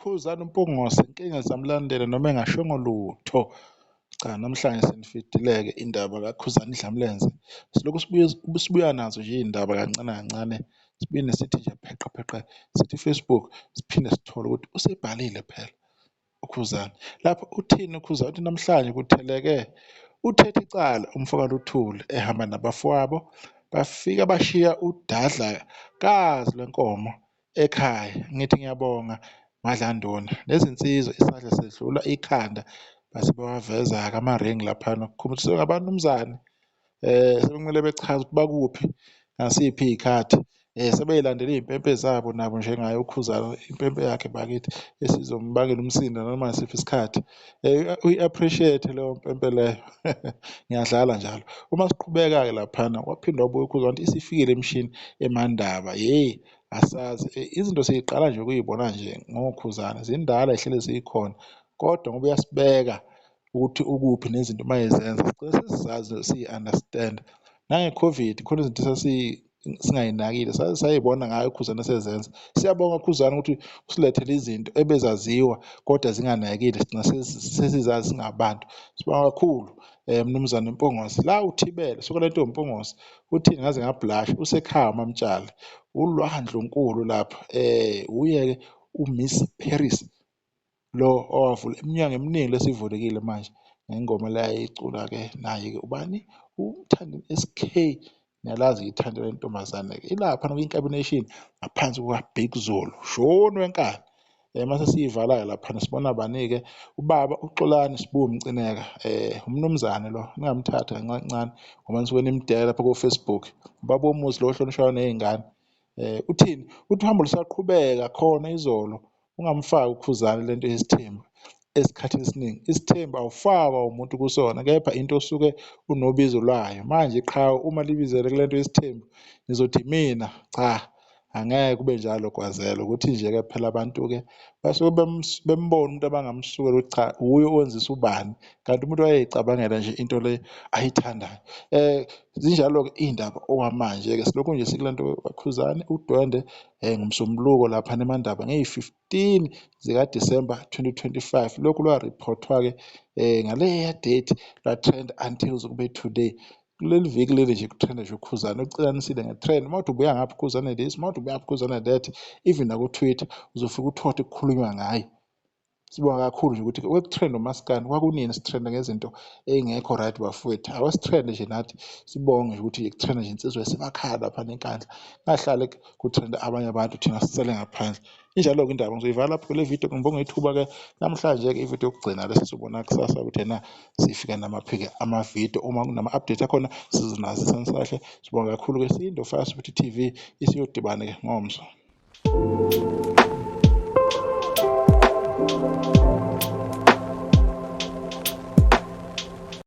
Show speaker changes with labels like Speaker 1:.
Speaker 1: Khuzani uMpungose, inkinga zamlandela noma engashongo lutho. Cha, namhlanje senifidileke indaba kaKhuzani Dlamlenze. Silokhu sibuya nazo nje iy'ndaba kancane kancane, siphinde sithi nje pheqa pheqa, sithi Facebook, siphinde sithole ukuthi usebhalile phela uKhuzani. Lapho uthini uKhuzani? Uthi namhlanje kutheleke uthethe icala umfoka Luthuli ehamba nabafowabo bafika bashiya udadla kazi lwenkomo ekhaya. Ngithi ngiyabonga Madlandona, nezinsizwa isandla sedlula ikhanda base bewaveza-ke amaringi laphana kukhumbuza ukuthi ngabantu mnumzane sebekumele bechaze ukuthi bakuphi ngasiphi iy'khathi. Sebeyilandela iy'mpempe zabo nabo njengaye uKhuzani, impempe yakhe bakithi esizombangela umsindo noma ngasiphi isikhathi. Uyi-appreciate leyo mpempe leyo. Ngiyadlala njalo. Uma siqhubeka-ke laphana waphinde wabuya uKhuzani wathi isifikile imishini emandaba. Hheyi, asazi izinto siyiqala nje ukuy'bona nje ngoKhuzani, zindala y'hlele zikhona, kodwa ngoba uyasibeka ukuthi ukuphi nezinto uma ezenza sigcine sesizazi siyi-understand. Nange-COVID khona izinto singay'nakile sayibona ngayo uKhuzani esezenza. Siyabonga uKhuzani ukuthi usilethele izinto ebezaziwa kodwa zinganakile, sigcina sesizazi singabantu. Sibonga kakhulu Mnumzane Mpungose. La uthibele sokuba lento Mpungose uthini ngaze ngabhulasha usekhaya Mamtshali, ulwandlunkulu lapha. Uye-ke uMiss Paris lo owavula iminyango eminingi lesivulekile manje ngengoma le ayicula-ke naye-ke ubani uMthandeni SK, niyalazi ithandela lentombazane-ke ilaphana kwi-Inkabi ngaphansi kuka-Big Zulu, Shoni wenkani. Mase siyivala-ke laphana sibona bani-ke ubaba uXolani Sibuya Mcineka, umnumzane lo ningamthatha kancane kancane ngoba nisuke nimdela lapha ko-Facebook, ubaba womuzi lo ohlonishwayo ney'ngane. Uthini? Uthi uhambo lusaqhubeka khona izolo ungamfaki uKhuzani lento yesithembu. Esikhathini esiningi isithembu awufakwa umuntu kusona, kepha into osuke unobizo lwayo. Manje qhawe uma libizele kulento yesithembu nizothi mina cha, angeke kube njalo Gwazela, ukuthi nje-ke phela abantu-ke basuke bembona umuntu abangamsukela ukuthi cha uye owenzisa ubani, kanti umuntu wayey'cabangela nje into le ayithandayo. Zinjalo-ke iy'ndaba okwamanje-ke silokhu nje sikule nto kaKhuzani udwende ngoMsombuluko laphana emandaba ngeyi-15 zikaDisemba 2025. Lokhu lwariphothwa-ke ngaleya date lwa-trend until kube today. Kuleli viki leli nje kutrenda nje uKhuzani ucikanisile nge-trend. Uma uthi ubuya ngapha uKhuzani this, uma uthi ubuya ngapha uKhuzani that, even naku-Twitter uzofika uthole kukhulunywa ngaye. Sibonga kakhulu nje ukuthi kwekutrend umaskandi kwakunini sithrenda ngezinto ey'ngekho right bafowethu. Awasithrende nje nathi sibonge nje ukuthi kutrenda nje insizwa esemakhaya laphana enkandla. Ngahlale kutrenda abanye abantu thina sisele ngaphandle. Injalo-ke indaba ngizoyivala lapho kule video. Ngibonga ithuba-ke namhlanje-ke ividiyo yokugcina le sizobona kusasa ukuthi ena sifika namaphi-ke amavidiyo. Uma kunama-update akhona sizonazisa nisahle. Sibonga kakhulu-ke siyiNdlovu Fire Sports TV isiyodibana-ke ngomso.